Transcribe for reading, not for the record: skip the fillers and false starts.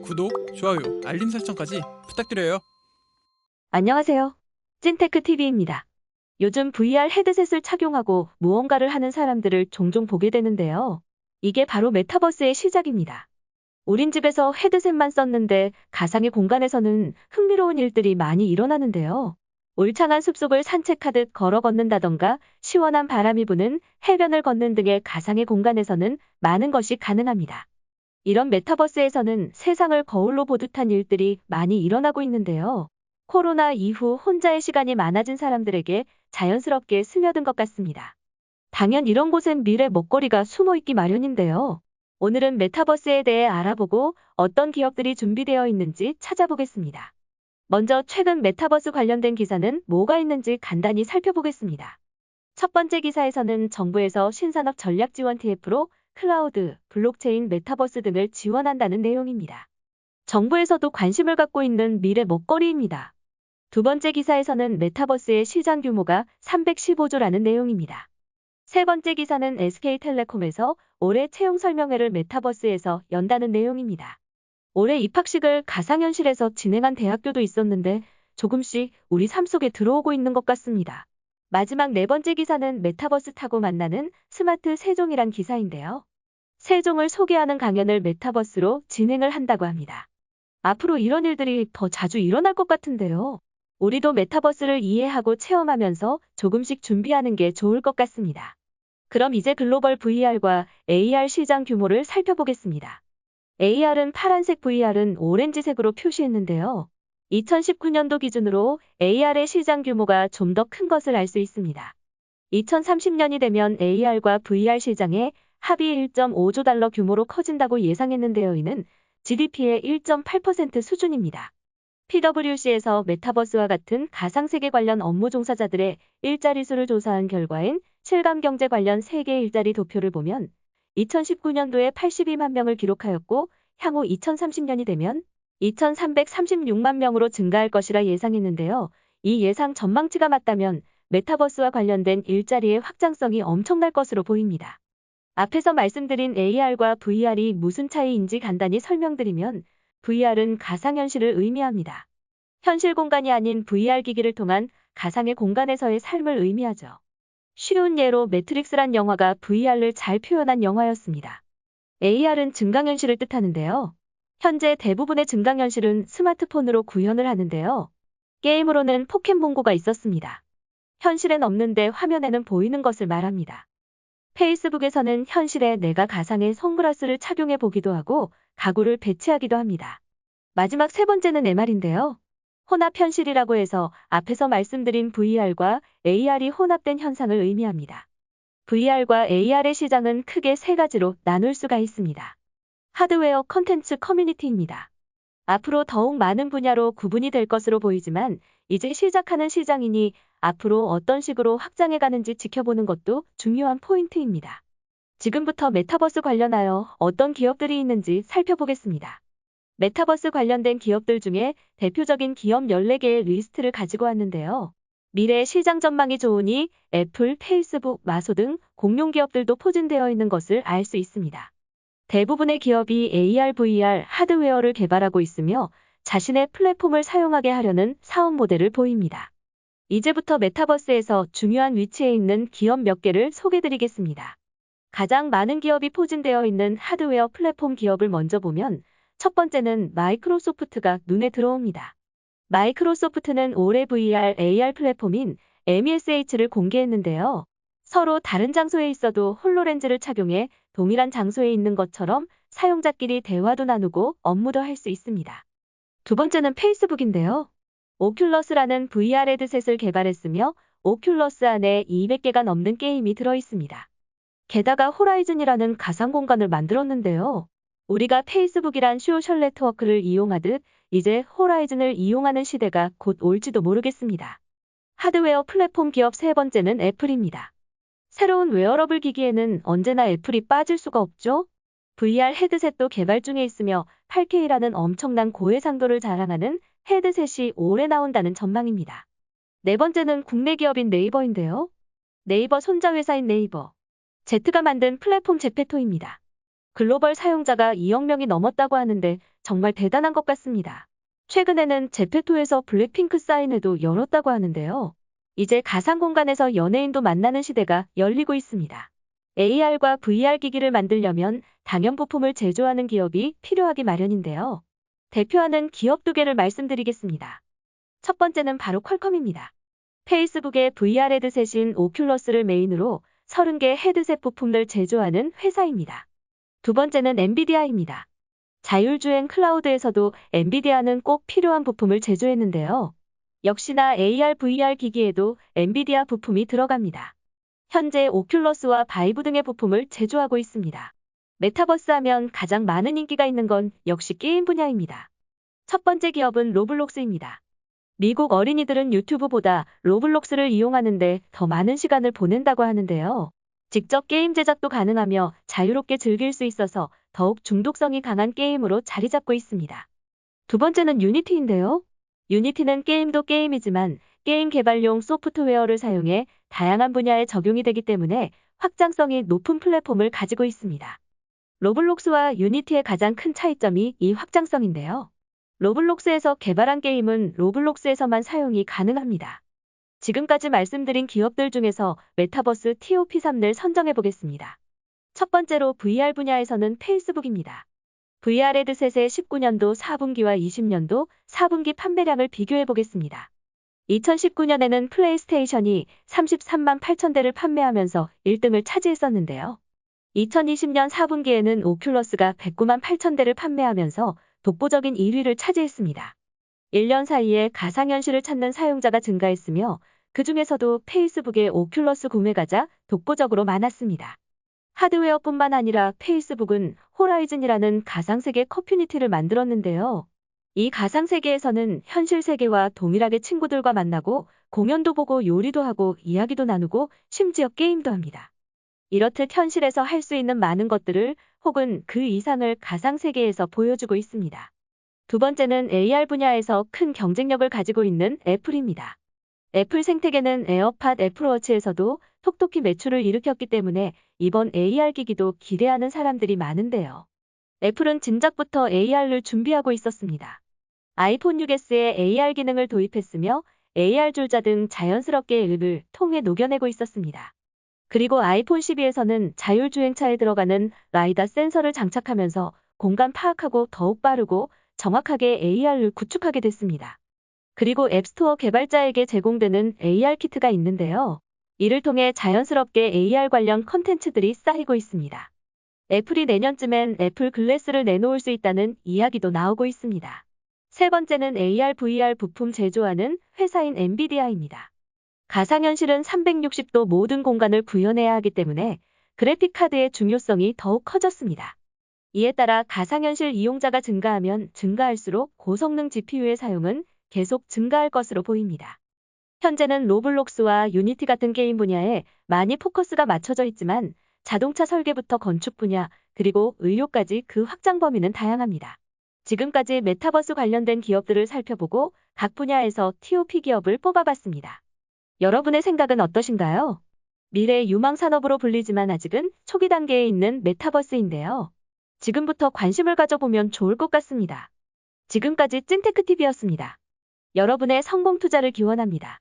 구독, 좋아요, 알림 설정까지 부탁드려요. 안녕하세요. 찐테크TV입니다. 요즘 VR 헤드셋을 착용하고 무언가를 하는 사람들을 종종 보게 되는데요. 이게 바로 메타버스의 시작입니다. 우린 집에서 헤드셋만 썼는데 가상의 공간에서는 흥미로운 일들이 많이 일어나는데요. 울창한 숲속을 산책하듯 걸어 걷는다던가 시원한 바람이 부는 해변을 걷는 등의 가상의 공간에서는 많은 것이 가능합니다. 이런 메타버스에서는 세상을 거울로 보듯한 일들이 많이 일어나고 있는데요. 코로나 이후 혼자의 시간이 많아진 사람들에게 자연스럽게 스며든 것 같습니다. 당연 이런 곳엔 미래 먹거리가 숨어 있기 마련인데요. 오늘은 메타버스에 대해 알아보고 어떤 기업들이 준비되어 있는지 찾아보겠습니다. 먼저 최근 메타버스 관련된 기사는 뭐가 있는지 간단히 살펴보겠습니다. 첫 번째 기사에서는 정부에서 신산업 전략 지원 TF로 클라우드, 블록체인, 메타버스 등을 지원한다는 내용입니다. 정부에서도 관심을 갖고 있는 미래 먹거리입니다. 두 번째 기사에서는 메타버스의 시장 규모가 315조라는 내용입니다. 세 번째 기사는 SK텔레콤에서 올해 채용 설명회를 메타버스에서 연다는 내용입니다. 올해 입학식을 가상현실에서 진행한 대학교도 있었는데 조금씩 우리 삶 속에 들어오고 있는 것 같습니다. 마지막 네 번째 기사는 메타버스 타고 만나는 스마트 세종이란 기사인데요. 세종을 소개하는 강연을 메타버스로 진행을 한다고 합니다. 앞으로 이런 일들이 더 자주 일어날 것 같은데요. 우리도 메타버스를 이해하고 체험하면서 조금씩 준비하는 게 좋을 것 같습니다. 그럼 이제 글로벌 VR과 AR 시장 규모를 살펴보겠습니다. AR은 파란색, VR은 오렌지색으로 표시했는데요. 2019년도 기준으로 AR의 시장 규모가 좀 더 큰 것을 알 수 있습니다. 2030년이 되면 AR과 VR 시장의 합이 1.5조 달러 규모로 커진다고 예상했는데요. 이는 GDP의 1.8% 수준입니다. PwC에서 메타버스와 같은 가상세계 관련 업무 종사자들의 일자리 수를 조사한 결과인 실감경제 관련 세계 일자리 도표를 보면 2019년도에 82만 명을 기록하였고 향후 2030년이 되면 2,336만 명으로 증가할 것이라 예상했는데요. 이 예상 전망치가 맞다면 메타버스와 관련된 일자리의 확장성이 엄청날 것으로 보입니다. 앞에서 말씀드린 AR과 VR이 무슨 차이인지 간단히 설명드리면 VR은 가상현실을 의미합니다. 현실 공간이 아닌 VR 기기를 통한 가상의 공간에서의 삶을 의미하죠. 쉬운 예로 매트릭스란 영화가 VR을 잘 표현한 영화였습니다. AR은 증강현실을 뜻하는데요. 현재 대부분의 증강현실은 스마트폰으로 구현을 하는데요. 게임으로는 포켓몬고가 있었습니다. 현실엔 없는데 화면에는 보이는 것을 말합니다. 페이스북에서는 현실에 내가 가상의 선글라스를 착용해 보기도 하고 가구를 배치하기도 합니다. 마지막 세 번째는 MR인데요. 혼합현실이라고 해서 앞에서 말씀드린 VR과 AR이 혼합된 현상을 의미합니다. VR과 AR의 시장은 크게 세 가지로 나눌 수가 있습니다. 하드웨어, 컨텐츠, 커뮤니티입니다. 앞으로 더욱 많은 분야로 구분이 될 것으로 보이지만 이제 시작하는 시장이니 앞으로 어떤 식으로 확장해 가는지 지켜보는 것도 중요한 포인트입니다. 지금부터 메타버스 관련하여 어떤 기업들이 있는지 살펴보겠습니다. 메타버스 관련된 기업들 중에 대표적인 기업 14개의 리스트를 가지고 왔는데요. 미래 시장 전망이 좋으니 애플, 페이스북, 마소 등 공룡 기업들도 포진되어 있는 것을 알 수 있습니다. 대부분의 기업이 AR, VR 하드웨어를 개발하고 있으며 자신의 플랫폼을 사용하게 하려는 사업 모델을 보입니다. 이제부터 메타버스에서 중요한 위치에 있는 기업 몇 개를 소개드리겠습니다. 가장 많은 기업이 포진되어 있는 하드웨어 플랫폼 기업을 먼저 보면 첫 번째는 마이크로소프트가 눈에 들어옵니다. 마이크로소프트는 올해 VR, AR 플랫폼인 MESH를 공개했는데요. 서로 다른 장소에 있어도 홀로렌즈를 착용해 동일한 장소에 있는 것처럼 사용자끼리 대화도 나누고 업무도 할 수 있습니다. 두 번째는 페이스북인데요. 오큘러스라는 VR 헤드셋을 개발했으며 오큘러스 안에 200개가 넘는 게임이 들어있습니다. 게다가 호라이즌이라는 가상 공간을 만들었는데요. 우리가 페이스북이란 소셜 네트워크를 이용하듯 이제 호라이즌을 이용하는 시대가 곧 올지도 모르겠습니다. 하드웨어 플랫폼 기업 세 번째는 애플입니다. 새로운 웨어러블 기기에는 언제나 애플이 빠질 수가 없죠. VR 헤드셋도 개발 중에 있으며 8K라는 엄청난 고해상도를 자랑하는 헤드셋이 올해 나온다는 전망입니다. 네 번째는 국내 기업인 네이버인데요. 네이버 손자 회사인 네이버 Z가 만든 플랫폼 제페토입니다. 글로벌 사용자가 2억 명이 넘었다고 하는데 정말 대단한 것 같습니다. 최근에는 제페토에서 블랙핑크 사인회도 열었다고 하는데요. 이제 가상 공간에서 연예인도 만나는 시대가 열리고 있습니다. AR과 VR 기기를 만들려면 당연 부품을 제조하는 기업이 필요하기 마련인데요. 대표하는 기업 2개를 말씀드리겠습니다. 첫 번째는 바로 퀄컴입니다. 페이스북의 VR 헤드셋인 오큘러스를 메인으로 30개 헤드셋 부품을 제조하는 회사입니다. 두 번째는 엔비디아입니다. 자율주행 클라우드에서도 엔비디아는 꼭 필요한 부품을 제조했는데요. 역시나 AR, VR 기기에도 엔비디아 부품이 들어갑니다. 현재 오큘러스와 바이브 등의 부품을 제조하고 있습니다. 메타버스 하면 가장 많은 인기가 있는 건 역시 게임 분야입니다. 첫 번째 기업은 로블록스입니다. 미국 어린이들은 유튜브보다 로블록스를 이용하는데 더 많은 시간을 보낸다고 하는데요. 직접 게임 제작도 가능하며 자유롭게 즐길 수 있어서 더욱 중독성이 강한 게임으로 자리 잡고 있습니다. 두 번째는 유니티인데요. 유니티는 게임도 게임이지만 게임 개발용 소프트웨어를 사용해 다양한 분야에 적용이 되기 때문에 확장성이 높은 플랫폼을 가지고 있습니다. 로블록스와 유니티의 가장 큰 차이점이 이 확장성인데요. 로블록스에서 개발한 게임은 로블록스에서만 사용이 가능합니다. 지금까지 말씀드린 기업들 중에서 메타버스 TOP3를 선정해 보겠습니다. 첫 번째로 VR 분야에서는 페이스북입니다. VR 헤드셋의 19년도 4분기와 20년도 4분기 판매량을 비교해 보겠습니다. 2019년에는 플레이스테이션이 33만 8천 대를 판매하면서 1등을 차지했었는데요. 2020년 4분기에는 오큘러스가 109만 8천 대를 판매하면서 독보적인 1위를 차지했습니다. 1년 사이에 가상현실을 찾는 사용자가 증가했으며 그 중에서도 페이스북의 오큘러스 구매가자 독보적으로 많았습니다. 하드웨어뿐만 아니라 페이스북은 호라이즌이라는 가상세계 커뮤니티를 만들었는데요. 이 가상세계에서는 현실 세계와 동일하게 친구들과 만나고 공연도 보고 요리도 하고 이야기도 나누고 심지어 게임도 합니다. 이렇듯 현실에서 할 수 있는 많은 것들을 혹은 그 이상을 가상세계에서 보여주고 있습니다. 두 번째는 AR 분야에서 큰 경쟁력을 가지고 있는 애플입니다. 애플 생태계는 에어팟 애플워치에서도 톡톡히 매출을 일으켰기 때문에 이번 AR 기기도 기대하는 사람들이 많은데요. 애플은 진작부터 AR를 준비하고 있었습니다. 아이폰 6s에 AR 기능을 도입했으며 AR 줄자 등 자연스럽게 앱을 통해 녹여내고 있었습니다. 그리고 아이폰 12에서는 자율주행차에 들어가는 라이다 센서를 장착하면서 공간 파악하고 더욱 빠르고 정확하게 AR을 구축하게 됐습니다. 그리고 앱스토어 개발자에게 제공되는 AR 키트가 있는데요. 이를 통해 자연스럽게 AR 관련 컨텐츠들이 쌓이고 있습니다. 애플이 내년쯤엔 애플 글래스를 내놓을 수 있다는 이야기도 나오고 있습니다. 세 번째는 AR, VR 부품 제조하는 회사인 엔비디아입니다. 가상현실은 360도 모든 공간을 구현해야 하기 때문에 그래픽카드의 중요성이 더욱 커졌습니다. 이에 따라 가상현실 이용자가 증가하면 증가할수록 고성능 GPU의 사용은 계속 증가할 것으로 보입니다. 현재는 로블록스와 유니티 같은 게임 분야에 많이 포커스가 맞춰져 있지만 자동차 설계부터 건축 분야, 그리고 의료까지 그 확장 범위는 다양합니다. 지금까지 메타버스 관련된 기업들을 살펴보고 각 분야에서 TOP 기업을 뽑아봤습니다. 여러분의 생각은 어떠신가요? 미래의 유망 산업으로 불리지만 아직은 초기 단계에 있는 메타버스인데요. 지금부터 관심을 가져보면 좋을 것 같습니다. 지금까지 찐테크TV였습니다. 여러분의 성공 투자를 기원합니다.